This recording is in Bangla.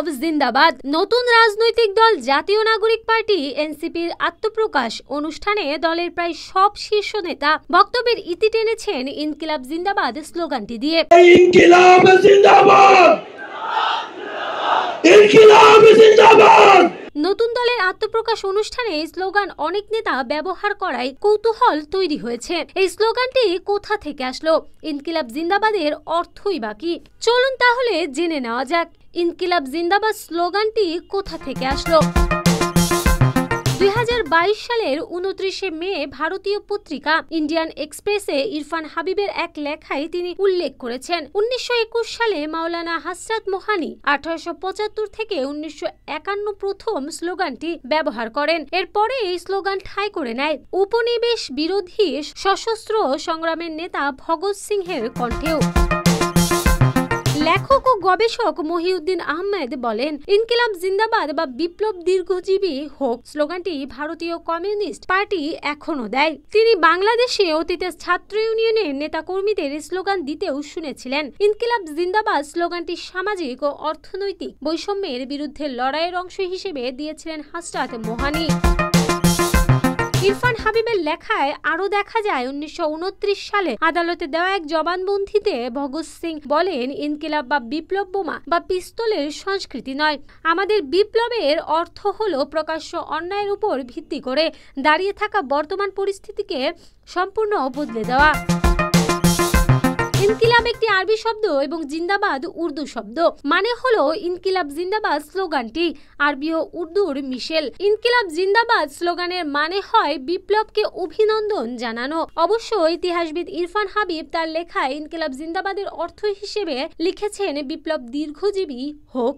ইনকিলাব জিন্দাবাদ। নতুন রাজনৈতিক দল জাতীয় নাগরিক পার্টি এনসিপির আত্মপ্রকাশ অনুষ্ঠানে দলের প্রায় সব শীর্ষ নেতা বক্তব্যের ইতি টেনেছেন ইনকিলাব জিন্দাবাদ স্লোগানটি দিয়ে। ইনকিলাব জিন্দাবাদ, ইনকিলাব জিন্দাবাদ। নতুন দলের আত্মপ্রকাশ অনুষ্ঠানে স্লোগান অনেক নেতা ব্যবহার করায় কৌতূহল তৈরি হয়েছে। এই স্লোগানটি কোথা থেকে আসলো, ইনকিলাব জিন্দাবাদের অর্থই বা কি? চলুন তাহলে জেনে নেওয়া যাক ইনকিলাব জিন্দাবাদ স্লোগানটি কোথা থেকে আসলো। 2022 সালের 29শে মে ভারতীয় পত্রিকা ইন্ডিয়ান এক্সপ্রেসে ইরফান হাবিবের এক লেখায় তিনি উল্লেখ করেছেন, 1921 সালে মাওলানা হযরত মোহানি 1875 থেকে 1951 প্রথম স্লোগানটি ব্যবহার করেন। এরপরে এই স্লোগান ঠাঁই করে নেয় উপনিবেশ বিরোধী সশস্ত্র সংগ্রামের নেতা ভগৎ সিংহের কণ্ঠেও। লেখক ও গবেষক মহিউদ্দিন আহমেদ বলেন, ইনকিলাব জিন্দাবাদ বা বিপ্লব দীর্ঘজীবী হোক স্লোগানটি ভারতীয় কমিউনিস্ট পার্টি এখনো দেয়। তিনি বাংলাদেশে অতীতে ছাত্র ইউনিয়নের নেতাকর্মীদের স্লোগান দিতেও শুনেছিলেন। ইনকিলাব জিন্দাবাদ স্লোগানটি সামাজিক ও অর্থনৈতিক বৈষম্যের বিরুদ্ধে লড়াইয়ের অংশ হিসেবে দিয়েছিলেন হযরত মোহানি। ইরফান হাবিবের লেখায় আরো দেখা যায়, 1929 সালে আদালতে দেওয়া এক জবানবন্দিতে ভগৎ সিং বলেন, ইনকিলাব বা বিপ্লব বোমা বা পিস্তলের সংস্কৃতি নয়। আমাদের বিপ্লবের অর্থ হলো প্রকাশ্য অন্যায়ের উপর ভিত্তি করে দাঁড়িয়ে থাকা বর্তমান পরিস্থিতিকে সম্পূর্ণ বদলে দেওয়া। ইনকিলাব একটি আরবি শব্দ এবং জিন্দাবাদ উর্দু শব্দ, মানে হলো ইনকিলাব জিন্দাবাদ স্লোগানটি আরবি ও উর্দুর মিশেল। ইনকিলাব জিন্দাবাদ স্লোগানের মানে হয় বিপ্লবকে অভিনন্দন জানানো। অবশ্য ইতিহাসবিদ ইরফান হাবিব তার লেখায় ইনকিলাব জিন্দাবাদের অর্থ হিসেবে লিখেছেন বিপ্লব দীর্ঘজীবী হোক।